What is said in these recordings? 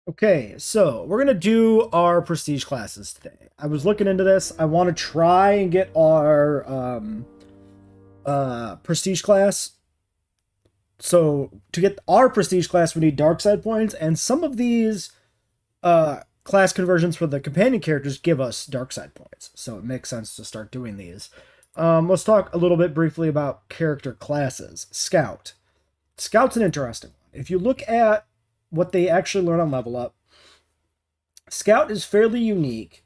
Okay, so we're gonna do our prestige classes today. I was looking into this. I want to try and get our prestige class. So to get our prestige class, we need dark side points, and some of these class conversions for the companion characters give us dark side points. So it makes sense to start doing these. Let's talk a little bit briefly about character classes. Scout. Scout's an interesting one. If you look at what they actually learn on level up, Scout is fairly unique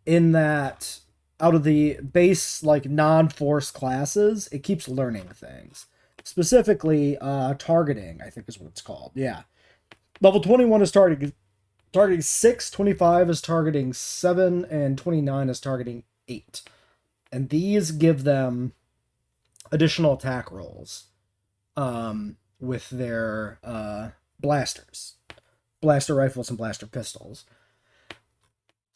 in that out of the base like non-force classes, it keeps learning things. Specifically, targeting, I think is what it's called. Yeah. Level 21 is targeting 6, 25 is targeting 7, and 29 is targeting 8. And these give them additional attack rolls with their blasters, blaster rifles and blaster pistols.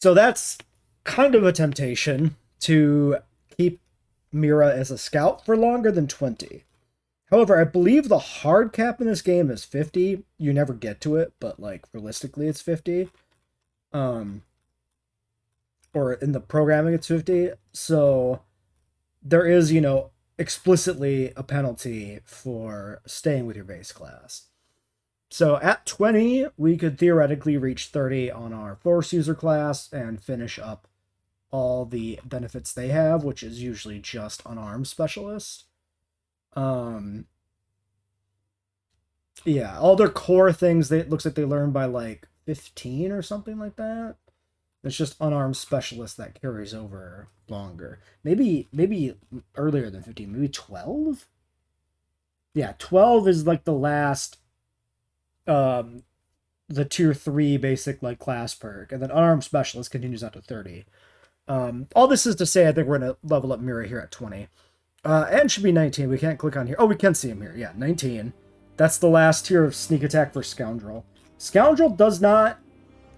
So that's kind of a temptation to keep Mira as a scout for longer than 20. However, I believe the hard cap in this game is 50. You never get to it, but like realistically it's 50. Or in the programming it's 50. So there is, explicitly a penalty for staying with your base class. So at 20, we could theoretically reach 30 on our Force user class and finish up all the benefits they have, which is usually just unarmed specialist. Yeah, all their core things, it looks like they learn by like 15 or something like that. It's just unarmed specialist that carries over longer. Maybe earlier than 15, maybe 12? Yeah, 12 is like the last the tier 3 basic like class perk, and then unarmed specialist continues out to 30. All this is to say I think we're gonna level up Mira here at 20. And should be 19. We can't click on here. Oh, we can see him here. Yeah, 19. That's the last tier of sneak attack for Scoundrel. Scoundrel does not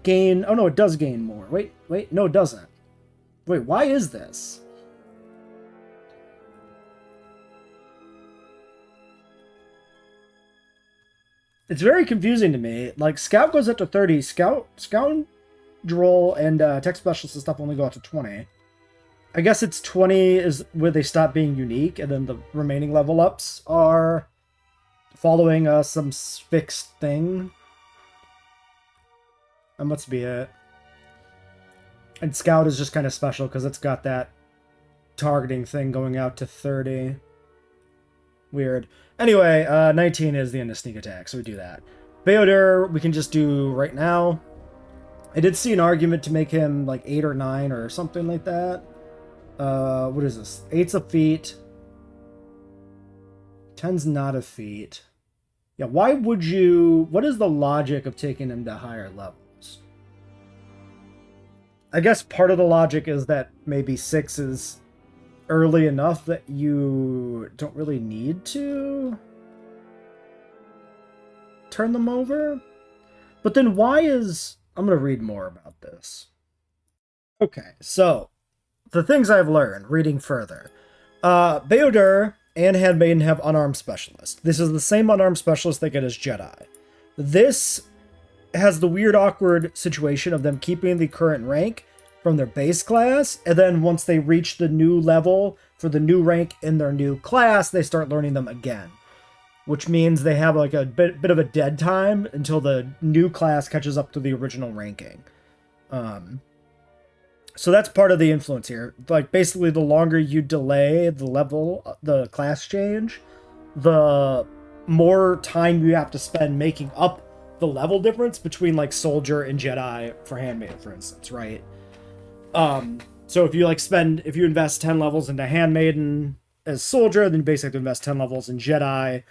gain... Oh, no, it does gain more. Wait. No, it doesn't. Wait, why is this? It's very confusing to me. Like, Scout goes up to 30. Scoundrel and Tech Specialist and stuff only go up to 20. I guess it's 20 is where they stop being unique, and then the remaining level ups are following some fixed thing. That must be it. And Scout is just kind of special because it's got that targeting thing going out to 30. Weird. Anyway, 19 is the end of sneak attack, so we do that. Beodur, we can just do right now. I did see an argument to make him like 8 or 9 or something like that. What is this? 8's a feat. 10's not a feat. Yeah, why would you... What is the logic of taking him to higher levels? I guess part of the logic is that maybe 6 is early enough that you don't really need to turn them over. But then why is... I'm going to read more about this. Okay, so the things I've learned reading further. Beodur and Handmaiden have unarmed specialist. This is the same unarmed specialist they get as Jedi. This has the weird, awkward situation of them keeping the current rank from their base class, and then once they reach the new level for the new rank in their new class, they start learning them again. Which means they have like a bit of a dead time until the new class catches up to the original ranking. So that's part of the influence here. Like, basically, the longer you delay the class change, the more time you have to spend making up the level difference between, like, Soldier and Jedi for Handmaiden, for instance, right? So if you invest 10 levels into Handmaiden as Soldier, then you basically invest 10 levels in Jedi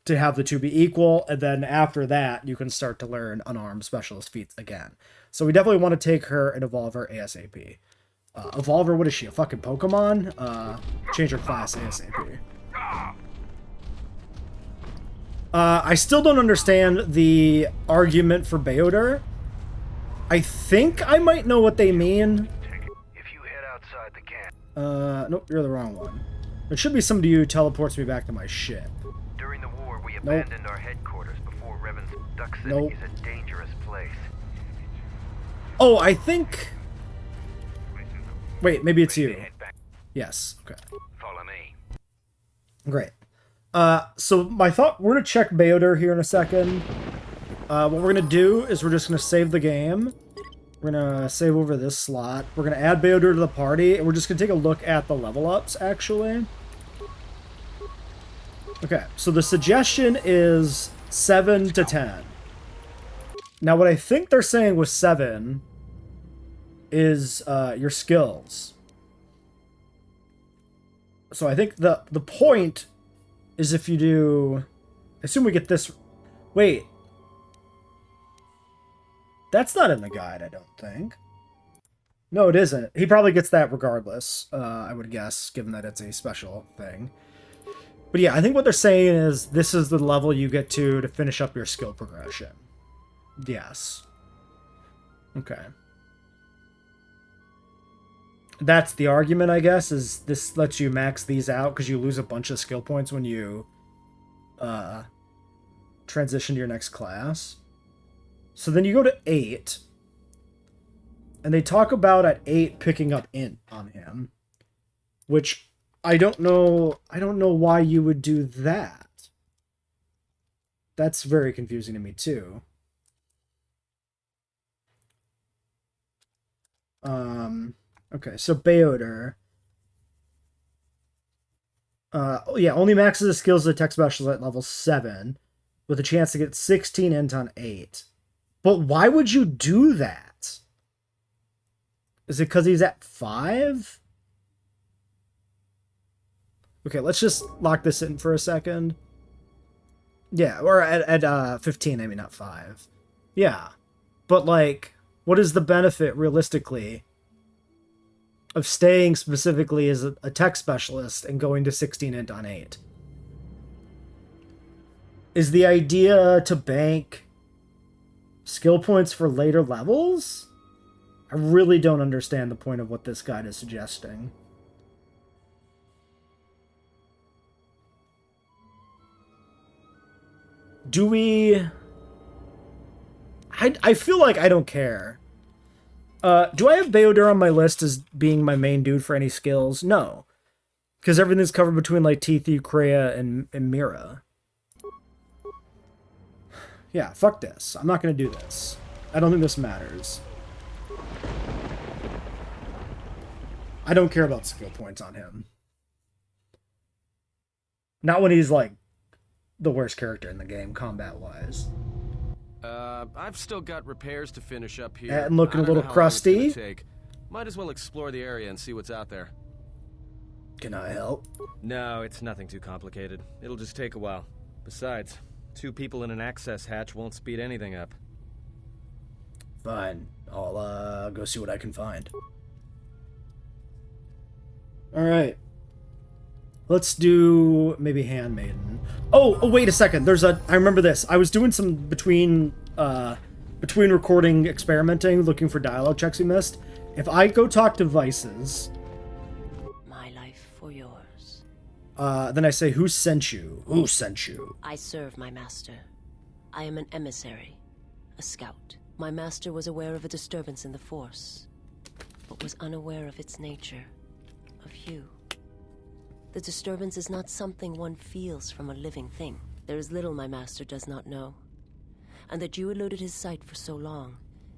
to have the two be equal, and then after that, you can start to learn unarmed specialist feats again. So we definitely want to take her and evolve her ASAP. Evolve her, what is she, a fucking Pokemon? Change her class ASAP. I still don't understand the argument for Beodur. I think I might know what they mean. If you head outside the camp. Nope, you're the wrong one. There should be somebody who teleports me back to my ship. During the war, we abandoned our headquarters before Revan's Duck City is a dangerous place. place. Oh, I think... Wait, maybe it's Ready to you. head back? Yes, okay. Follow me. Great. So my thought, we're gonna check Beoder here in a second. What we're gonna do is we're just gonna save the game. We're gonna save over this slot. We're gonna add Beoder to the party, and we're just gonna take a look at the level ups, actually. Okay, so the suggestion is 7 to 10. Now, what I think they're saying with 7 is your skills. So I think the point is if you do... I assume we get this... Wait. That's not in the guide, I don't think. No, it isn't. He probably gets that regardless, I would guess, given that it's a special thing. But yeah, I think what they're saying is this is the level you get to finish up your skill progression. Yes. Okay. That's the argument, I guess, is this lets you max these out because you lose a bunch of skill points when you transition to your next class. So then you go to 8, and they talk about at 8 picking up int on him, which I don't know why you would do that. That's very confusing to me too. Okay, so Beoder. Oh yeah, only maxes the skills of the tech specialist at level 7, with a chance to get 16 int on 8. But why would you do that? Is it because he's at 5? Okay, let's just lock this in for a second. Yeah, or at 15, I mean, not 5. Yeah. But, like, what is the benefit, realistically, of staying specifically as a tech specialist and going to 16 int on 8? Is the idea to bank skill points for later levels? I really don't understand the point of what this guide is suggesting. Do we... I feel like I don't care. Do I have Beoder on my list as being my main dude for any skills? No. Because everything's covered between, like, Tithu, Kreia, and Mira. Yeah, fuck this. I'm not gonna do this. I don't think this matters. I don't care about skill points on him. Not when he's, like, the worst character in the game, combat-wise. I've still got repairs to finish up here. And looking a little crusty. Might as well explore the area and see what's out there. Can I help? No, it's nothing too complicated. It'll just take a while. Besides, 2 people in an access hatch won't speed anything up. Fine. I'll go see what I can find. Alright. Let's do maybe Handmaiden. Oh, wait a second. I remember this. I was doing some between recording experimenting, looking for dialogue checks we missed. If I go talk to Vices... My life for yours. Then I say, who sent you? Who sent you? I serve my master. I am an emissary, a scout. My master was aware of a disturbance in the Force, but was unaware of its nature, of you. The disturbance is not something one feels from a living thing. There is little my master does not know, and that you eluded his sight for so long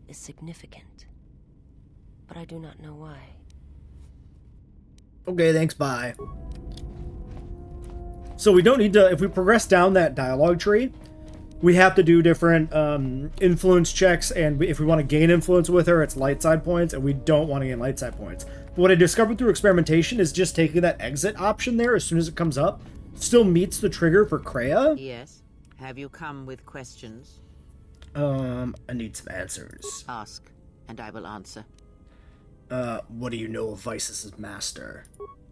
is significant. But I do not know why. Okay, thanks, bye. So we don't need to, if we progress down that dialogue tree, we have to do different influence checks, and if we want to gain influence with her, it's light side points, and we don't want to gain light side points. But what I discovered through experimentation is just taking that exit option there as soon as it comes up still meets the trigger for Kreia. Yes. Have you come with questions? I need some answers. Ask, and I will answer. What do you know of Vices' master?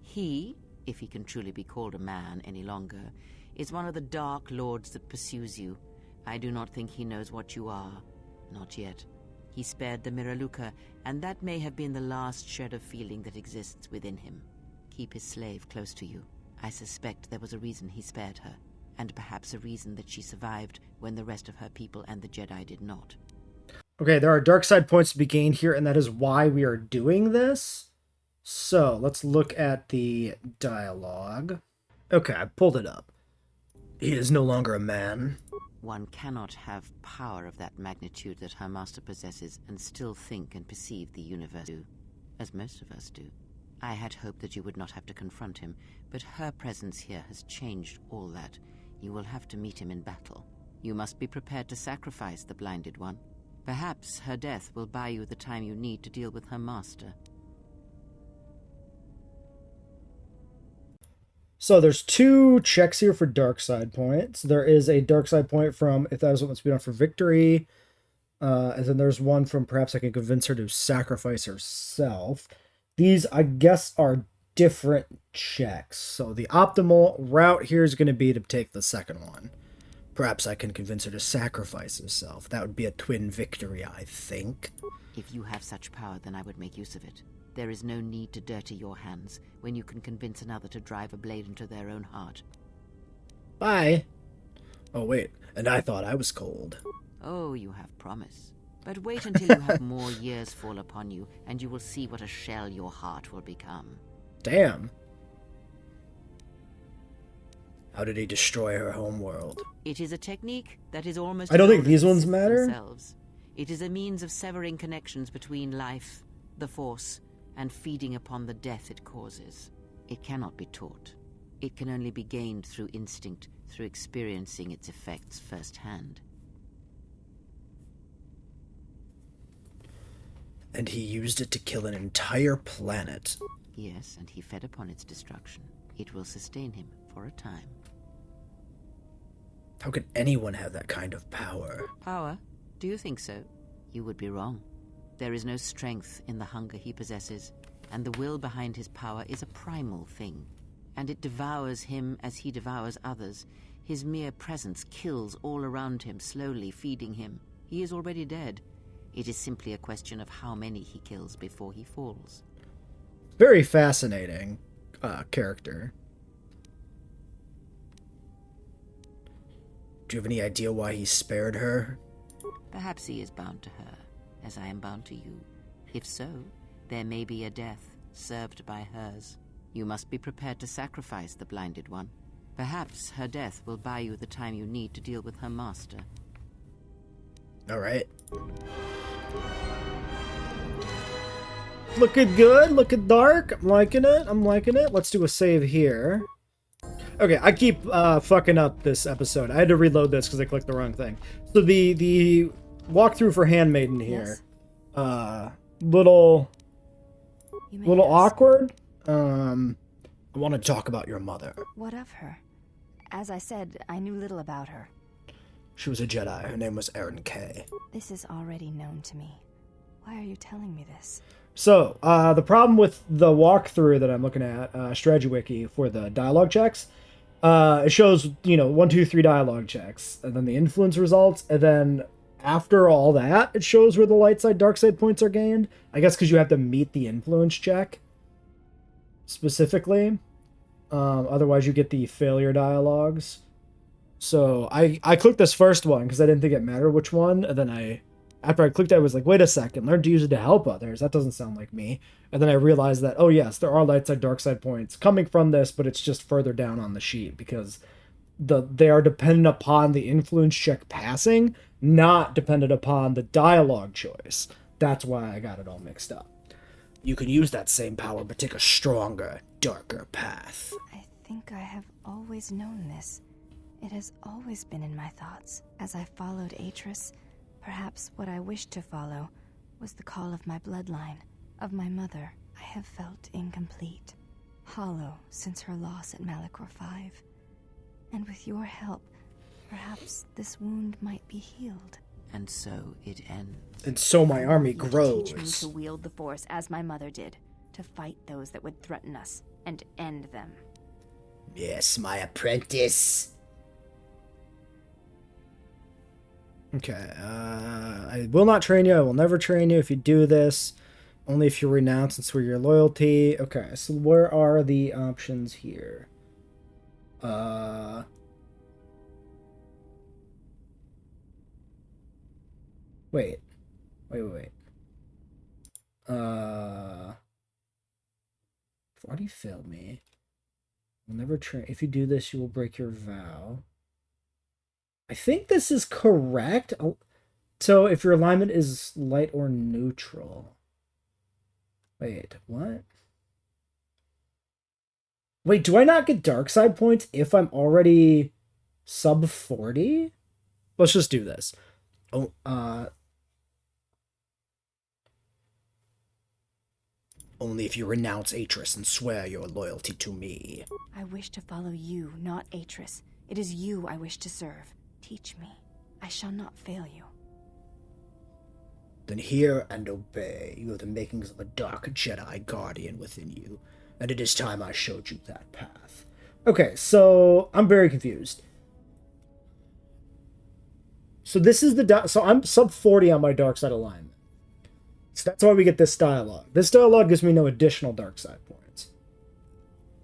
He, if he can truly be called a man any longer, is one of the dark lords that pursues you. I do not think he knows what you are. Not yet. He spared the Miraluka, and that may have been the last shred of feeling that exists within him. Keep his slave close to you. I suspect there was a reason he spared her, and perhaps a reason that she survived when the rest of her people and the Jedi did not. Okay, there are dark side points to be gained here, and that is why we are doing this. So let's look at the dialogue. Okay, I pulled it up. He is no longer a man. One cannot have power of that magnitude that her master possesses and still think and perceive the universe, as most of us do. I had hoped that you would not have to confront him, but her presence here has changed all that. You will have to meet him in battle. You must be prepared to sacrifice the blinded one. Perhaps her death will buy you the time you need to deal with her master. So there's 2 checks here for dark side points. There is a dark side point from if that is what must be done for victory. And then there's one from perhaps I can convince her to sacrifice herself. These, I guess, are different checks. So the optimal route here is going to be to take the second one. Perhaps I can convince her to sacrifice herself. That would be a twin victory, I think. If you have such power, then I would make use of it. There is no need to dirty your hands when you can convince another to drive a blade into their own heart. Bye. Oh, wait. And I thought I was cold. Oh, you have promise. But wait until you have more years fall upon you, and you will see what a shell your heart will become. Damn. How did he destroy her homeworld? It is a technique that is almost... I don't as think old these as ones matter. themselves. It is a means of severing connections between life, the Force, and feeding upon the death it causes. It cannot be taught. It can only be gained through instinct, through experiencing its effects firsthand. And he used it to kill an entire planet. Yes, and he fed upon its destruction. It will sustain him for a time. How could anyone have that kind of power? Power? Do you think so? You would be wrong. There is no strength in the hunger he possesses, and the will behind his power is a primal thing. And it devours him as he devours others. His mere presence kills all around him, slowly feeding him. He is already dead. It is simply a question of how many he kills before he falls. Very fascinating character. Do you have any idea why he spared her? Perhaps he is bound to her, as I am bound to you. If so, there may be a death served by hers. You must be prepared to sacrifice the blinded one. Perhaps her death will buy you the time you need to deal with her master. Alright. Looking good, looking dark. I'm liking it, I'm liking it. Let's do a save here. Okay, I keep fucking up this episode. I had to reload this because I clicked the wrong thing. So the walkthrough for Handmaiden here. Yes? Little You may ask. awkward. I want to talk about your mother. What of her? As I said, I knew little about her. She was a Jedi. Her name was Erin Kay. This is already known to me. Why are you telling me this? So, the problem with the walkthrough that I'm looking at, Strategy Wiki, for the dialogue checks, it shows, 1, 2, 3 dialogue checks, and then the influence results, and then after all that, it shows where the light side, dark side points are gained. I guess because you have to meet the influence check, specifically. Otherwise, you get the failure dialogues. So, I clicked this first one, because I didn't think it mattered which one, and then after I clicked it, I was like, wait a second, learn to use it to help others. That doesn't sound like me. And then I realized that, oh yes, there are light side, dark side points coming from this, but it's just further down on the sheet because they are dependent upon the influence check passing, not dependent upon the dialogue choice. That's why I got it all mixed up. You can use that same power, but take a stronger, darker path. I think I have always known this. It has always been in my thoughts. As I followed Atris, perhaps what I wished to follow was the call of my bloodline, of my mother. I have felt incomplete, hollow since her loss at Malachor 5. And with your help, perhaps this wound might be healed. And so it ends. And so my army You to teach me grows. to wield the Force as my mother did, to fight those that would threaten us and end them. Yes, my apprentice. Okay, I will not train you. I will never train you if you do this. Only if you renounce and swear your loyalty. Okay, so where are the options here? Wait. Wait. Why do you fail me? Will never train. If you do this, you will break your vow. I think this is correct. So if your alignment is light or neutral. Wait, what? Wait, do I not get dark side points if I'm already sub 40? Let's just do this. Oh, only if you renounce Atris and swear your loyalty to me. I wish to follow you, not Atris. It is you I wish to serve. Teach me. I shall not fail you. Then hear and obey. You have the makings of a dark Jedi guardian within you, and it is time I showed you that path. Okay, so I'm very confused. So this is so I'm sub 40 on my dark side alignment. So that's why we get this dialogue. This dialogue gives me no additional dark side points.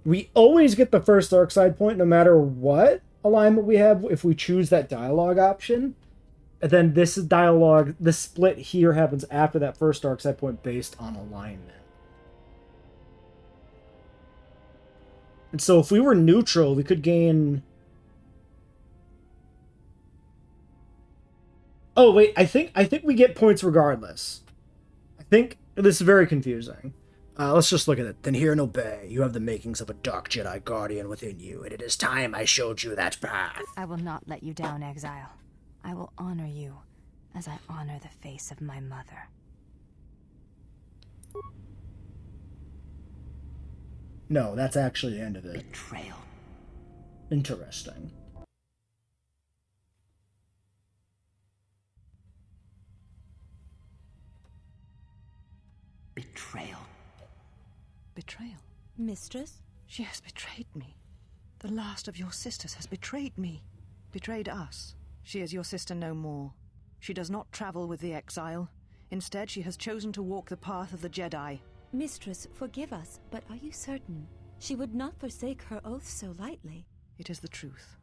We always get the first dark side point no matter what alignment we have if we choose that dialogue option. And then this dialogue, the split here happens after that first dark side point based on alignment. And so if we were neutral, we could gain... Oh, wait, I think we get points regardless. I think this is very confusing. Let's just look at it. Then hear and obey. You have the makings of a dark Jedi guardian within you, and it is time I showed you that path. I will not let you down, Exile. I will honor you as I honor the face of my mother. No, that's actually the end of it. Betrayal. Interesting. Betrayal. Betrayal? Mistress? She has betrayed me. The last of your sisters has betrayed me. Betrayed us. She is your sister no more. She does not travel with the exile. Instead, she has chosen to walk the path of the Jedi. Mistress, forgive us, but are you certain? She would not forsake her oath so lightly. It is the truth,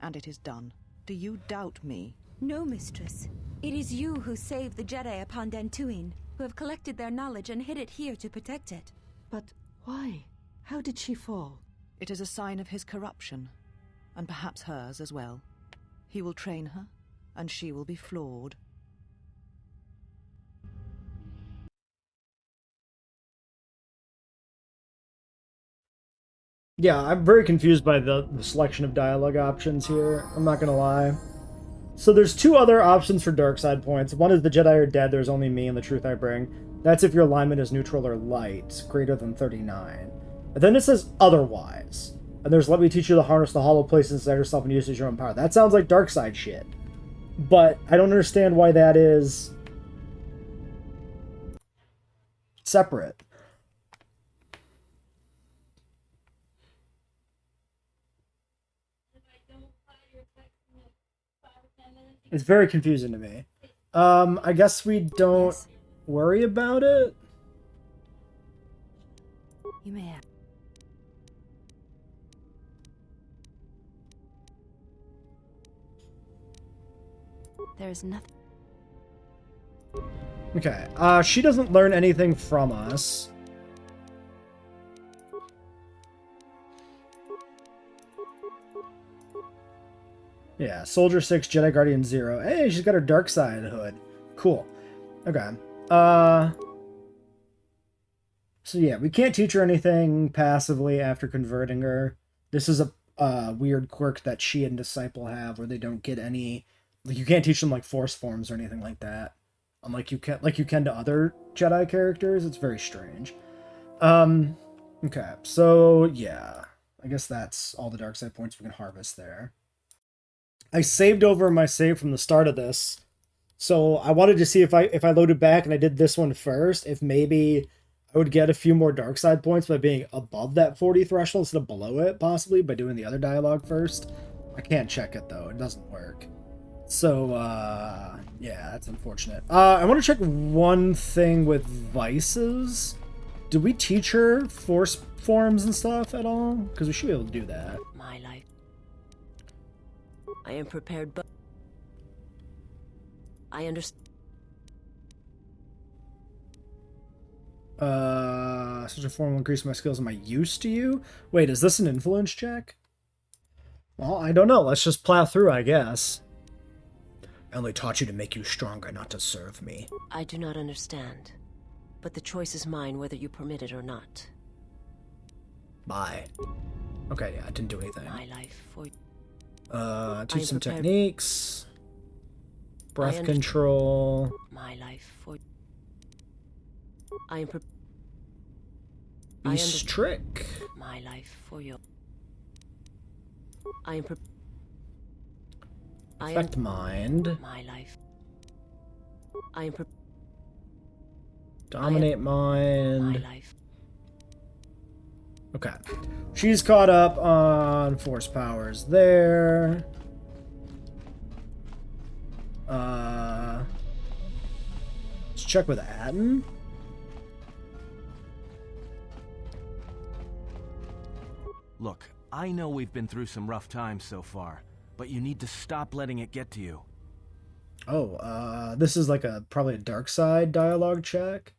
and it is done. Do you doubt me? No, Mistress. It is you who saved the Jedi upon Dantooine, who have collected their knowledge and hid it here to protect it. But why? How did she fall? It is a sign of his corruption, and perhaps hers as well. He will train her, and she will be flawed. Yeah, I'm very confused by the selection of dialogue options here. I'm not gonna lie. So there's two other options for dark side points. One is the Jedi are dead, there's only me and the truth I bring. That's if your alignment is neutral or light, greater than 39. And then it says otherwise. And there's let me teach you to harness the hollow places inside yourself and use it as your own power. That sounds like dark side shit. But I don't understand why that is separate. It's very confusing to me. I guess we don't worry about it. You may have. There's nothing. Okay, she doesn't learn anything from us. Yeah, Soldier 6, Jedi Guardian 0. Hey, she's got her dark side hood. Cool. Okay. So yeah, we can't teach her anything passively after converting her. This is a weird quirk that she and Disciple have where they don't get any... Like, you can't teach them, like, force forms or anything like that. Unlike you can to other Jedi characters. It's very strange. Okay, so yeah. I guess that's all the dark side points we can harvest there. I saved over my save from the start of this, so I wanted to see if I loaded back and I did this one first, if maybe I would get a few more dark side points by being above that 40 threshold instead of below it, possibly, by doing the other dialogue first. I can't check it, though. It doesn't work. So, yeah, that's unfortunate. I want to check one thing with Vices. Did we teach her force forms and stuff at all? Because we should be able to do that. My life. I am prepared, but I understand. Such a form will increase my skills. Am I used to you? Wait, is this an influence check? Well, I don't know. Let's just plow through, I guess. I only taught you to make you stronger, not to serve me. I do not understand, but the choice is mine whether you permit it or not. Bye. Okay, yeah, I didn't do anything. My life for Teach some techniques. Breath control. my life for I am Beast trick. my life for your I am Affect mind. my life. I am Dominate mind. my life. Okay. She's caught up on force powers there. Let's check with Atten. Look, I know we've been through some rough times so far, but you need to stop letting it get to you. Oh, this is like probably a dark side dialogue check.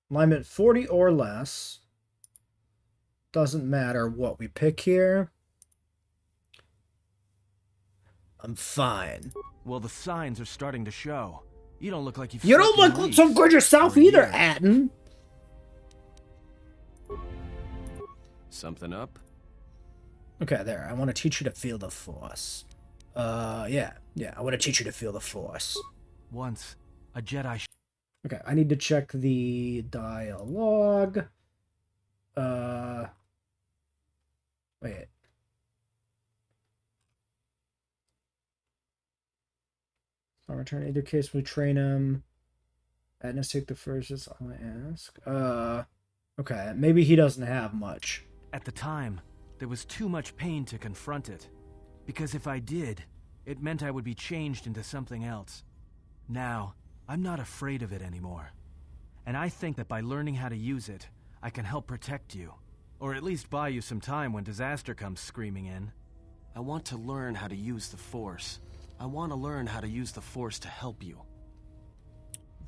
Alignment 40 or less. Doesn't matter what we pick here. I'm fine. Well, the signs are starting to show. You don't look like you've... You don't look so good yourself either, Atten. Something up? Okay, there. I want to teach you to feel the Force. Yeah. I want to teach you to feel the Force. Once, a Jedi... Okay, I need to check the dialogue. Wait. I'll return either case we train him. Agnes take the first, that's all I ask. Okay, maybe he doesn't have much. At the time, there was too much pain to confront it. Because if I did, it meant I would be changed into something else. Now, I'm not afraid of it anymore. And I think that by learning how to use it, I can help protect you. Or at least buy you some time when disaster comes screaming in. I want to learn how to use the Force. I want to learn how to use the Force to help you.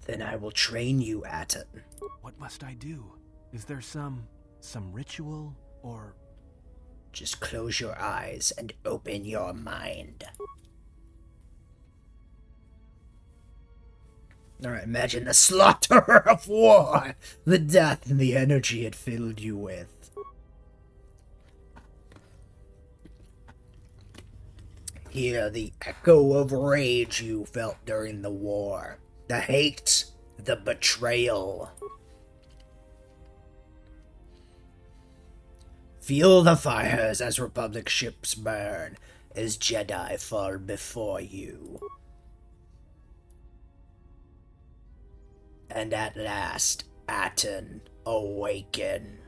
Then I will train you at it. What must I do? Is there some ritual, or... Just close your eyes and open your mind. Alright, imagine the slaughter of war, the death and the energy it filled you with. Hear the echo of rage you felt during the war. The hate, the betrayal. Feel the fires as Republic ships burn, as Jedi fall before you. And at last, Atten, awaken.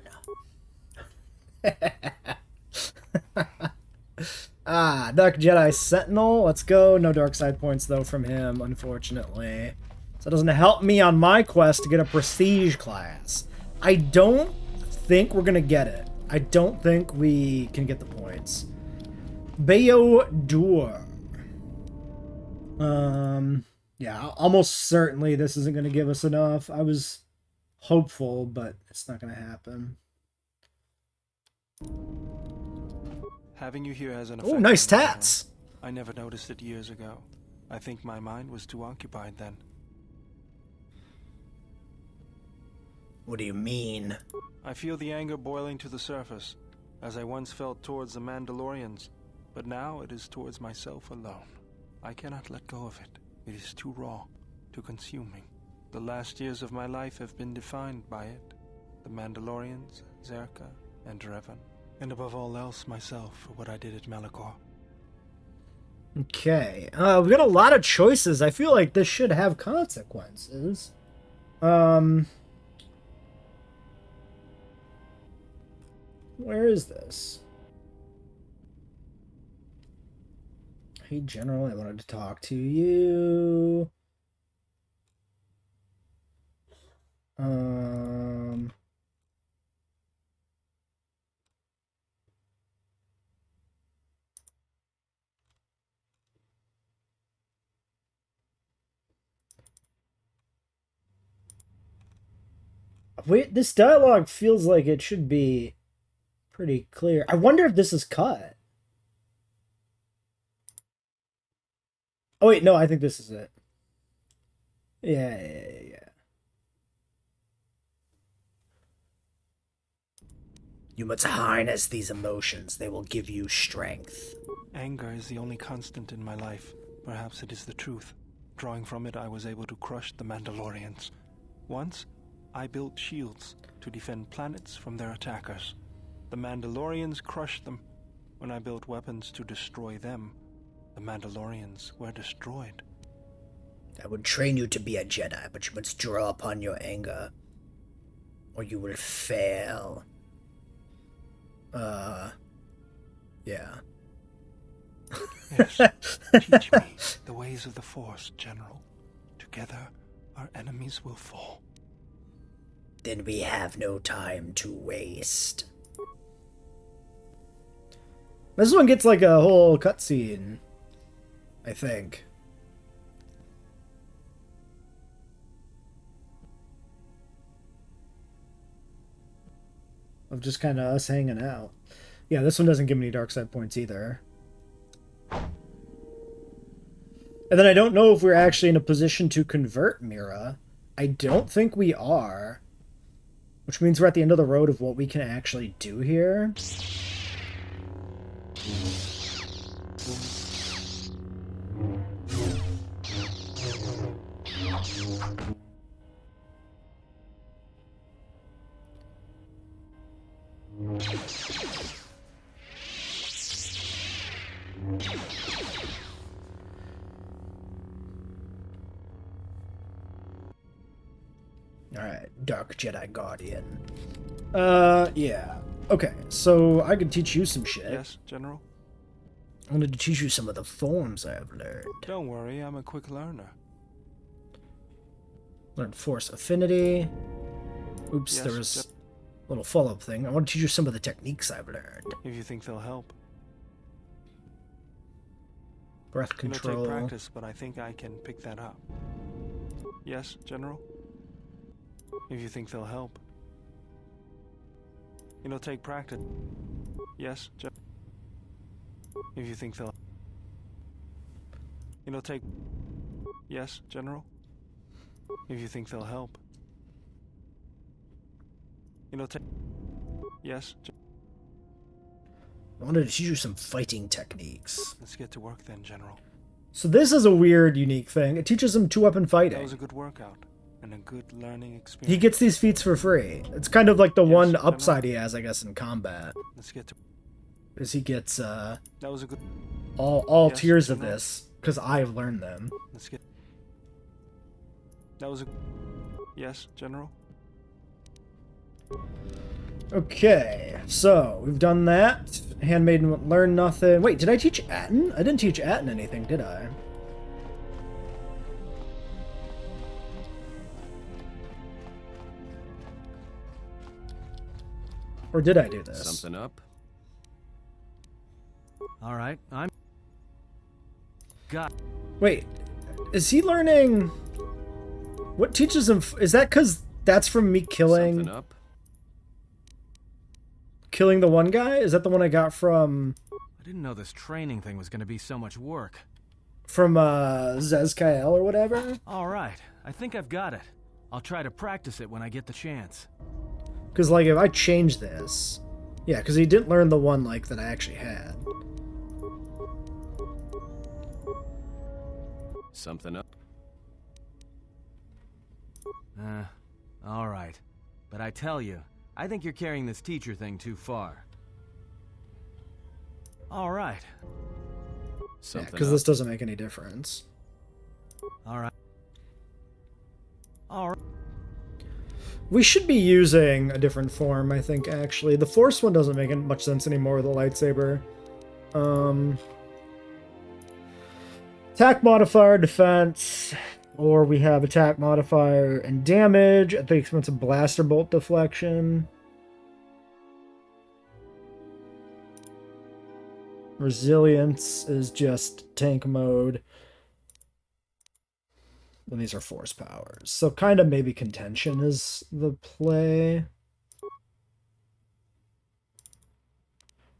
Dark Jedi Sentinel, let's go. No dark side points, though, from him, unfortunately. So it doesn't help me on my quest to get a prestige class. I don't think we're gonna get it. I don't think we can get the points. Bayo Dur. Yeah, almost certainly this isn't going to give us enough. I was hopeful, but it's not going to happen. Having you here has an Oh, nice effect on me now. tats! I never noticed it years ago. I think my mind was too occupied then. What do you mean? I feel the anger boiling to the surface, as I once felt towards the Mandalorians, but now it is towards myself alone. I cannot let go of it. It is too raw, too consuming. The last years of my life have been defined by it. The Mandalorians, Zerka, and Revan. And above all else, myself for what I did at Malachor. Okay. We got a lot of choices. I feel like this should have consequences. Where is this? Hey, General, I wanted to talk to you. Wait, this dialogue feels like it should be pretty clear. I wonder if this is cut. Oh wait, no, I think this is it. Yeah. You must harness these emotions. They will give you strength. Anger is the only constant in my life. Perhaps it is the truth. Drawing from it, I was able to crush the Mandalorians. Once, I built shields to defend planets from their attackers. The Mandalorians crushed them. When I built weapons to destroy them, the Mandalorians were destroyed. I would train you to be a Jedi, but you must draw upon your anger, or you will fail. Yeah. Yes, teach me the ways of the Force, General. Together, our enemies will fall. Then we have no time to waste. This one gets like a whole cutscene, I think. Of just kind of us hanging out. Yeah, this one doesn't give me any dark side points either. And then I don't know if we're actually in a position to convert Mira. I don't think we are. Which means we're at the end of the road of what we can actually do here. Alright, Dark Jedi Guardian. Yeah. Okay, so I could teach you some shit. Yes, General? I wanted to teach you some of the forms I've learned. Don't worry, I'm a quick learner. Learn Force Affinity. Oops, Yes, there was a little follow-up thing. I want to teach you some of the techniques I've learned. If you think they'll help. Breath control. It'll take practice, but I think I can pick that up. Yes, General? If you think they'll help. It'll take practice. Yes, General? If you think they'll... It'll take... Yes, General? If you think they'll help. It'll take... Yes, I wanted to teach you some fighting techniques. Let's get to work then, General. So this is a weird, unique thing. It teaches him two-weapon fighting. That was a good workout. And a good learning experience. He gets these feats for free. It's kind of like the Yes, one General. upside he has, I guess, in combat. Let's get to... Is he gets, That was a good... all Yes, tiers of General. this, because I've learned them. Let's get... That was a... Yes, General? Okay, so we've done that. Handmaiden learn nothing. Wait, did I teach Atten? I didn't teach Atten anything, did I? Or did I do this? Something up? All right, I'm... Got... Wait, is he learning... What teaches him... Is that because that's from me Something up? killing the one guy? Is that the one I got from... I didn't know this training thing was going to be so much work. From, Zez-Kael or whatever? All right, I think I've got it. I'll try to practice it when I get the chance. Because, like, if I change this... Yeah, because he didn't learn the one, like, that I actually had. Something up? All right. But I tell you, I think you're carrying this teacher thing too far. All right. Yeah, Something because up? this doesn't make any difference. All right. All right. We should be using a different form, I think, actually. The Force one doesn't make much sense anymore with the lightsaber. Attack modifier, defense, or we have attack modifier and damage at the expense of blaster bolt deflection. Resilience is just tank mode. Then these are force powers. So kind of maybe contention is the play.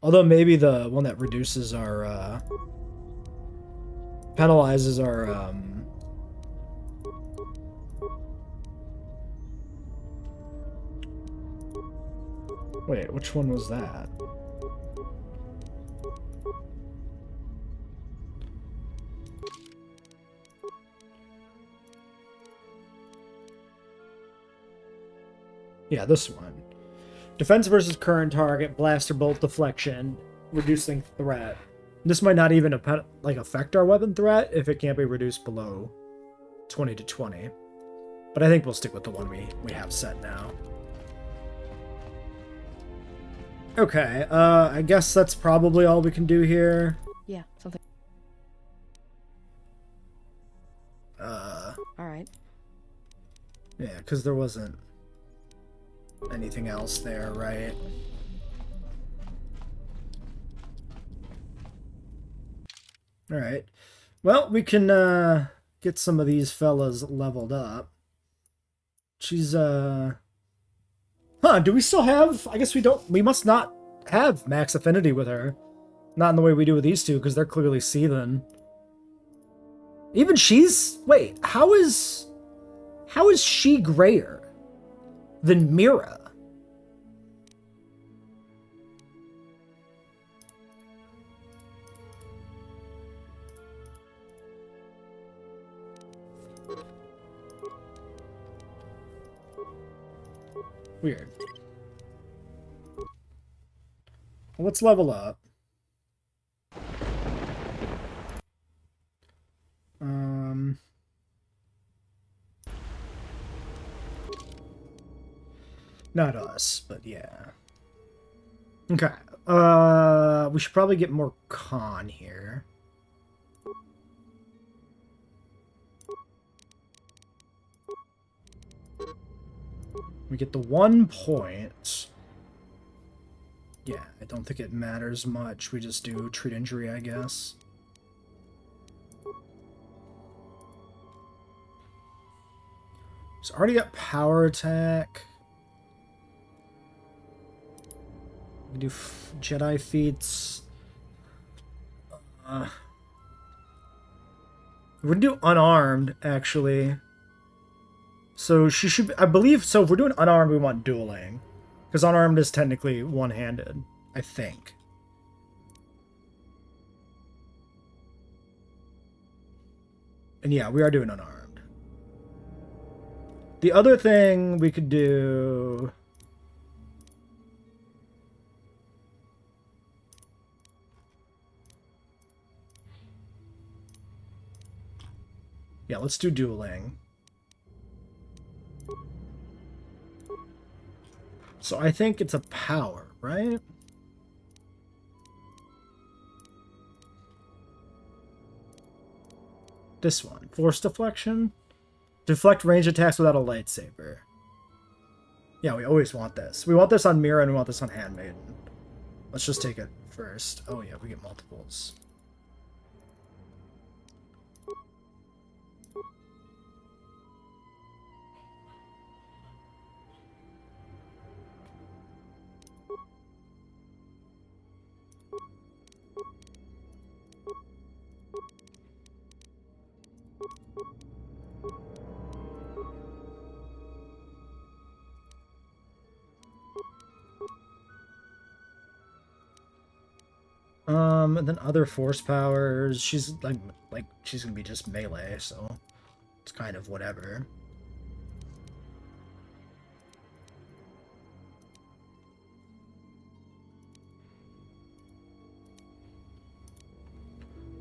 Although maybe the one that reduces our, penalizes our, wait, which one was that? Yeah, this one. Defense versus current target, blaster bolt deflection, reducing threat. This might not even affect our weapon threat if it can't be reduced below 20 to 20. But I think we'll stick with the one we have set now. Okay, I guess that's probably all we can do here. Yeah, something. Alright. Yeah, because there wasn't anything else there, right? Alright. Well, we can get some of these fellas leveled up. She's Huh, do we still have... I guess we don't... We must not have max affinity with her. Not in the way we do with these two, because they're clearly seething. Even she's... Wait, how is she grayer than Mira? Weird. Well, let's level up. Not us, but yeah. Okay. We should probably get more con here. We get the 1 point. Yeah, I don't think it matters much. We just do treat injury, I guess. So already got power attack. We do Jedi feats. We're gonna do unarmed, actually. So she should... I believe... So if we're doing unarmed, we want dueling. Because unarmed is technically one-handed, I think. And yeah, we are doing unarmed. The other thing we could do... Yeah, let's do dueling. So I think it's a power, right? This one. Force deflection? Deflect range attacks without a lightsaber. Yeah, we always want this. We want this on Mira and we want this on Handmaiden. Let's just take it first. Oh yeah, we get multiples. And then other force powers. She's like she's gonna be just melee, so it's kind of whatever.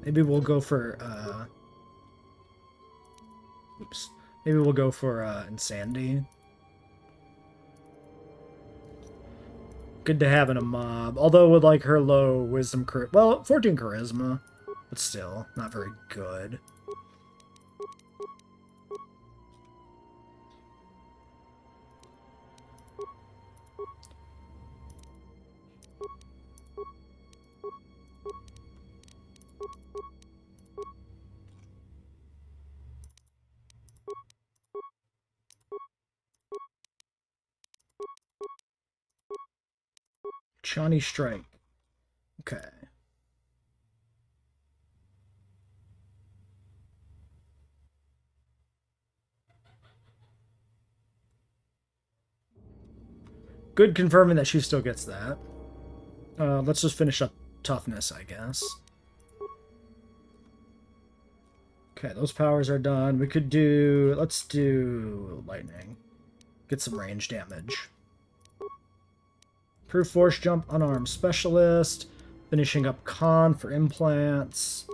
Maybe we'll go for oops. Maybe we'll go for insanity. Good to have in a mob. Although with like her low wisdom, well, 14 charisma, but still not very good. Shawnee Strike. Okay. Good confirming that she still gets that. Let's just finish up toughness, I guess. Okay, those powers are done. We could do... Let's do lightning. Get some range damage. Proof force jump, unarmed specialist. Finishing up con for implants.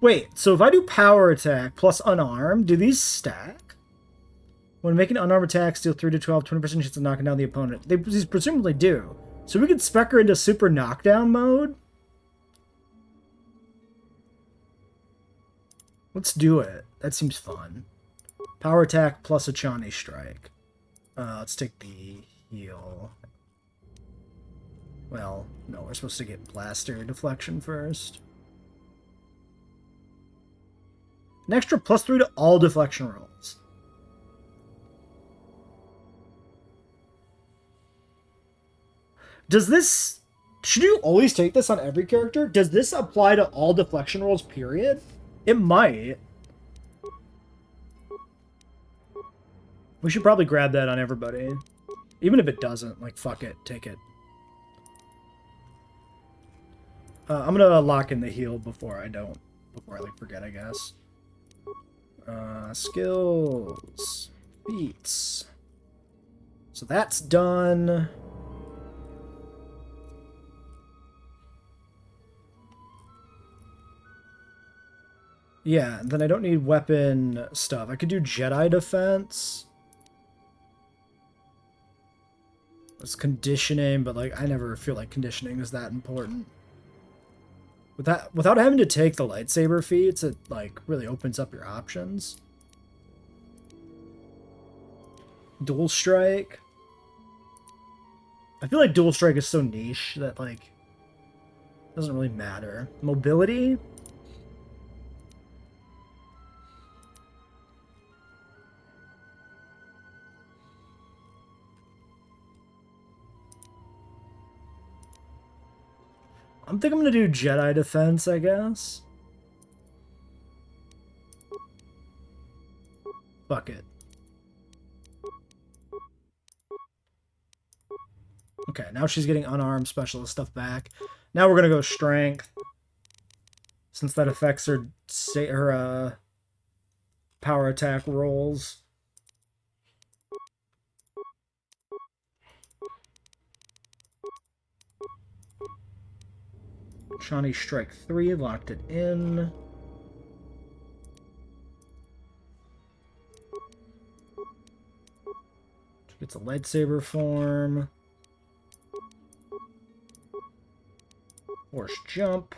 Wait, so if I do power attack plus unarmed, do these stack? When making unarmed attacks, deal 3 to 12, 20% chance of knocking down the opponent. These presumably do. So we could spec her into super knockdown mode? Let's do it. That seems fun. Power attack plus a Shawnee Strike. Let's take the heal. Well, no, we're supposed to get blaster deflection first. An extra +3 to all deflection rolls. Does this... Should you always take this on every character? Does this apply to all deflection rolls, period? It might. We should probably grab that on everybody. Even if it doesn't, like, fuck it, take it. I'm gonna lock in the heal before I like forget, I guess. Skills, feats. So that's done. Yeah, then I don't need weapon stuff. I could do Jedi defense. It's conditioning, but like I never feel like conditioning is that important. Without having to take the lightsaber feats, it like really opens up your options. Dual strike. I feel like dual strike is so niche that like it doesn't really matter. Mobility. I think I'm gonna do Jedi defense, I guess. Fuck it. Okay, now she's getting unarmed specialist stuff back. Now we're gonna go strength, since that affects her power attack rolls. Shawnee Strike 3, locked it in. Gets a lightsaber form. Force jump.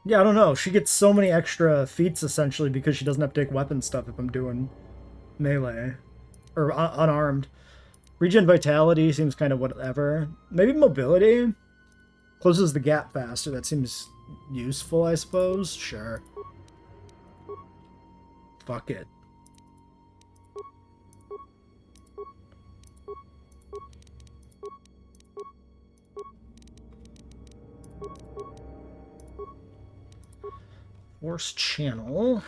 Yeah, I don't know. She gets so many extra feats, essentially, because she doesn't have to take weapon stuff if I'm doing melee. Or unarmed. Regen Vitality seems kind of whatever. Maybe Mobility? Closes the gap faster. That seems useful, I suppose. Sure. Fuck it. Force channel.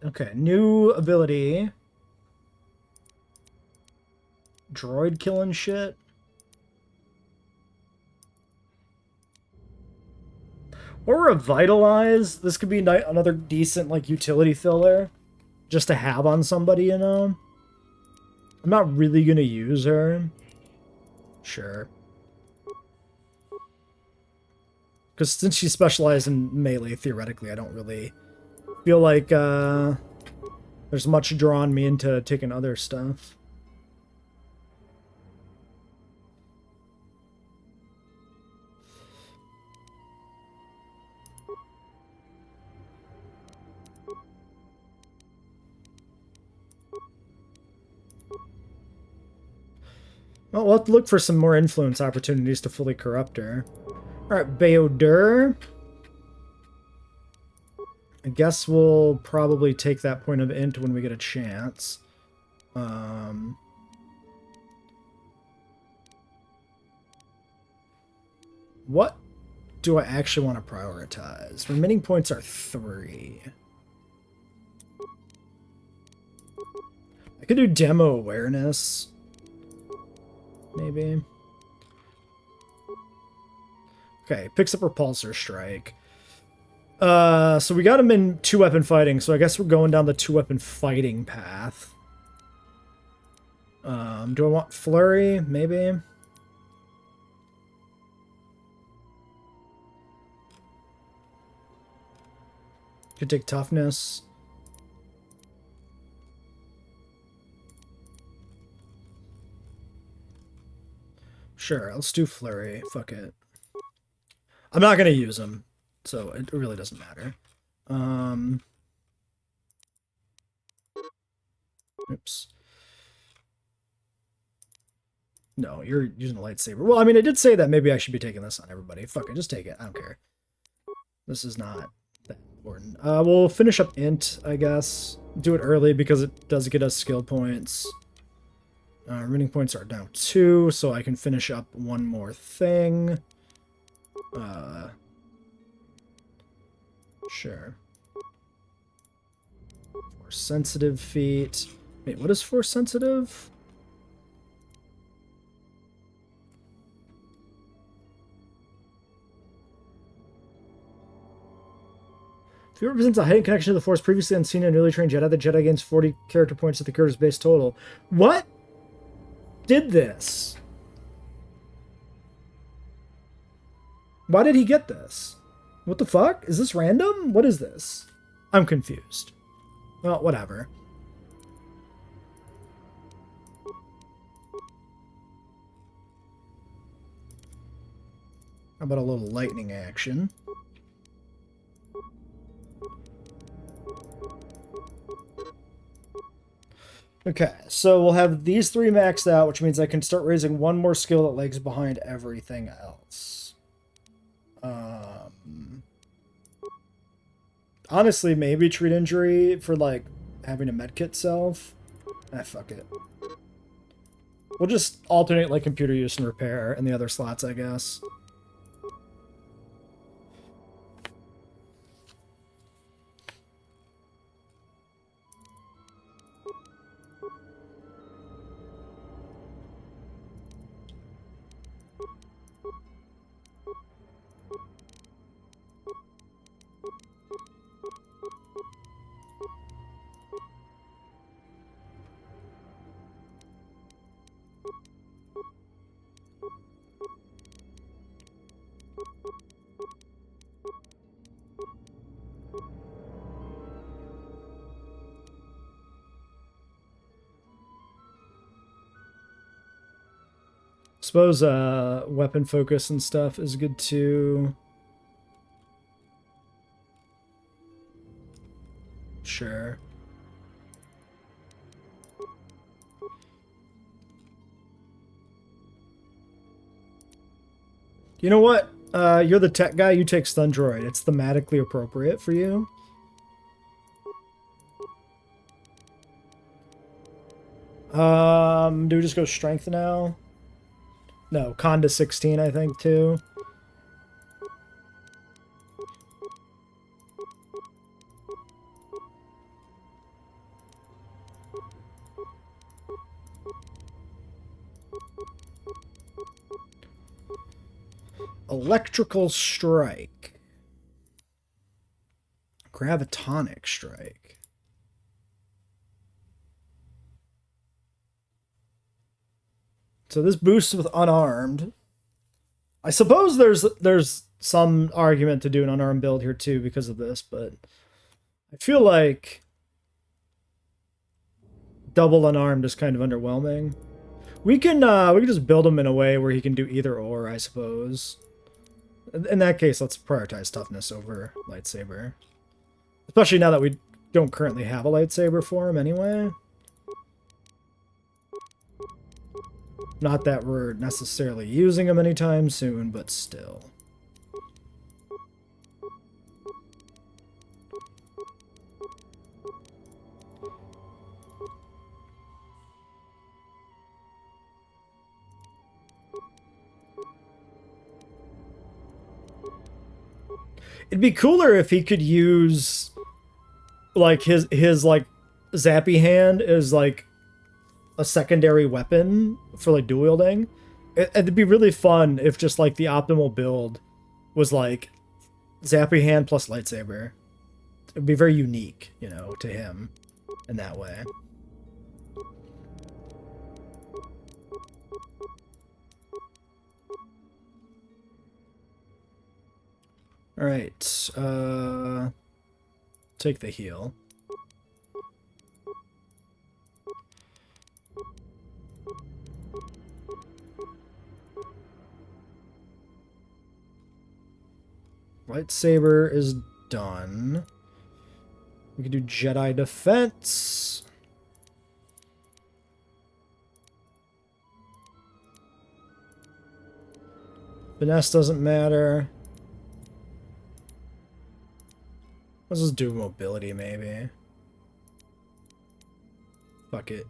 Okay, new ability. Droid killing shit. Or revitalize. This could be another decent like utility filler. Just to have on somebody, you know? I'm not really gonna use her. Sure. Because since she specialized in melee, theoretically, I don't really feel like there's much drawing me into taking other stuff. Well, we'll have to look for some more influence opportunities to fully corrupt her. Alright, Bayodur. I guess we'll probably take that point of int when we get a chance. What do I actually want to prioritize? Remaining points are 3. I could do demo awareness. Maybe. Okay, picks up Repulsor Strike. So we got him in 2-weapon fighting, so I guess we're going down the 2-weapon fighting path. Do I want Flurry? Maybe. Could take Toughness. Sure, let's do Flurry. Fuck it. I'm not going to use him, so it really doesn't matter. Oops. No, you're using a lightsaber. Well, I mean, I did say that maybe I should be taking this on everybody. Fuck it, just take it. I don't care. This is not that important. We'll finish up int, I guess. Do it early because it does get us skill points. Remaining points are now 2, so I can finish up one more thing. Sure. Force sensitive feat. Wait, what is force sensitive? If it represents a hidden connection to the Force previously unseen in a newly trained Jedi, the Jedi gains 40 character points at the character's base total. What did this? Why did he get this? What the fuck? Is this random? What is this? I'm confused. Well, whatever. How about a little lightning action? Okay, so we'll have these 3 maxed out, which means I can start raising one more skill that lags behind everything else. Honestly, maybe treat injury for, like, having a medkit self. Fuck it. We'll just alternate, like, computer use and repair in the other slots, I guess. Suppose weapon focus and stuff is good too. Sure. You know what? You're the tech guy, you take Stun Droid. It's thematically appropriate for you. Do we just go Strength now? No, Con to 16, I think, too. Electrical Strike. Gravitonic Strike. So this boosts with unarmed. I suppose there's some argument to do an unarmed build here too because of this, but I feel like double unarmed is kind of underwhelming. We can just build him in a way where he can do either or, I suppose. In that case, let's prioritize toughness over lightsaber. Especially now that we don't currently have a lightsaber for him anyway. Not that we're necessarily using him anytime soon, but still. It'd be cooler if he could use like his like zappy hand as like a secondary weapon for like dual wielding. It'd be really fun if just like the optimal build was like zappy hand plus lightsaber. It'd be very unique, you know, to him in that way. All right, take the heal. Lightsaber is done. We can do Jedi defense. Finesse doesn't matter. Let's just do mobility, maybe. Fuck it.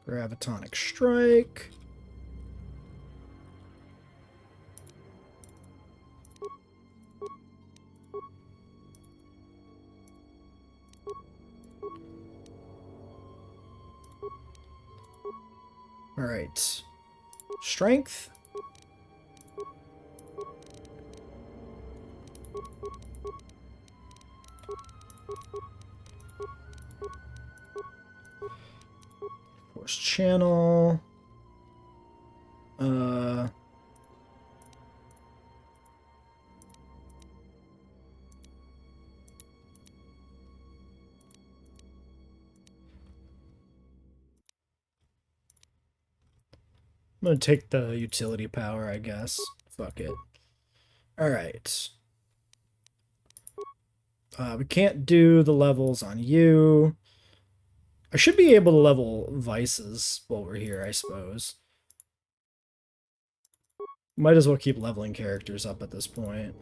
Gravitonic strike. All right. Strength. Force channel. I'm gonna take the utility power, I guess. Fuck it. Alright. We can't do the levels on you. I should be able to level vices while we're here, I suppose. Might as well keep leveling characters up at this point.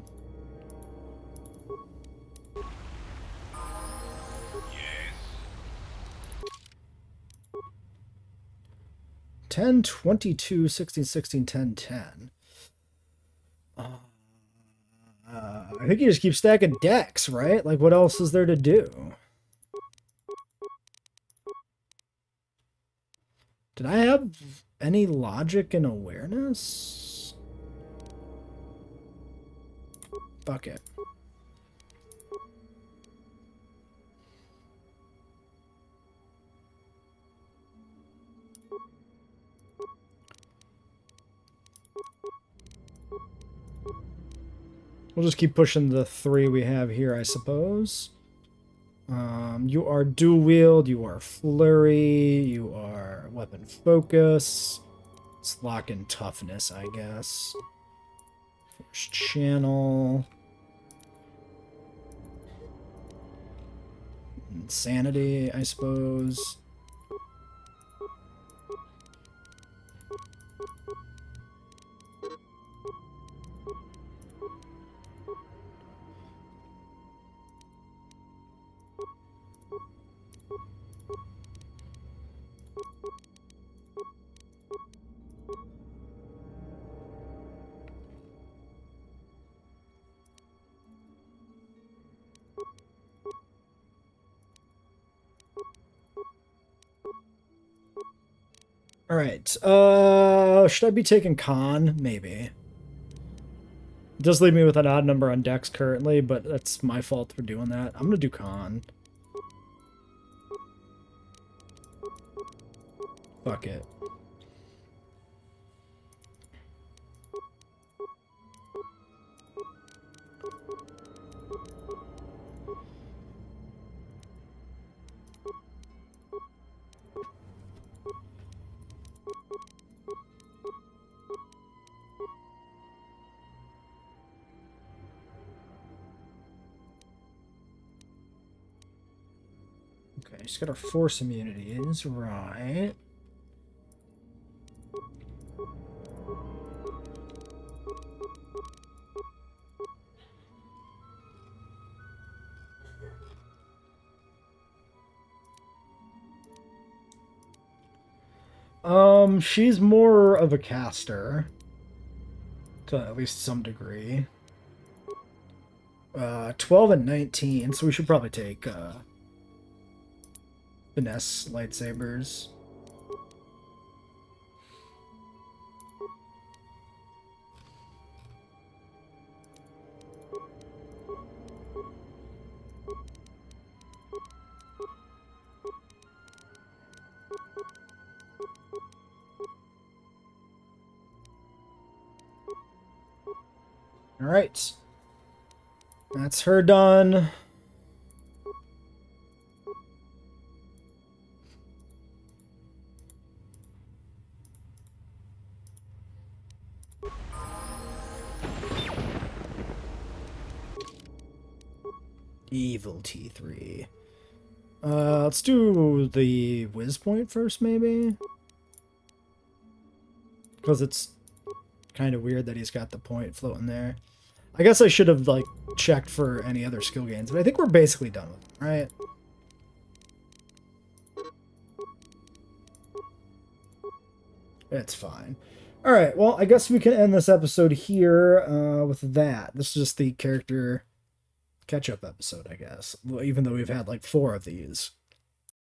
Yes. 10, 22, 16, 16, 10, 10. I think you just keep stacking decks, right? Like, what else is there to do? Did I have any logic and awareness? Fuck it. We'll just keep pushing the 3 we have here, I suppose. You are dual wield, you are flurry, you are weapon focus. It's lock and toughness, I guess. Force channel. Insanity, I suppose. All right. Should I be taking con? Maybe. It does leave me with an odd number on decks currently, but that's my fault for doing that. I'm gonna do con. Fuck it. Okay, she's got her force immunities, right? She's more of a caster, to at least some degree. 12 and 19, so we should probably take, finesse lightsabers. All right. That's her done. Evil T3. Let's do the whiz point first, maybe? Because it's kind of weird that he's got the point floating there. I guess I should have, like, checked for any other skill gains, but I think we're basically done with it, right? It's fine. Alright, well, I guess we can end this episode here with that. This is just the character catch-up episode, I guess. Well, even though we've had, like, 4 of these.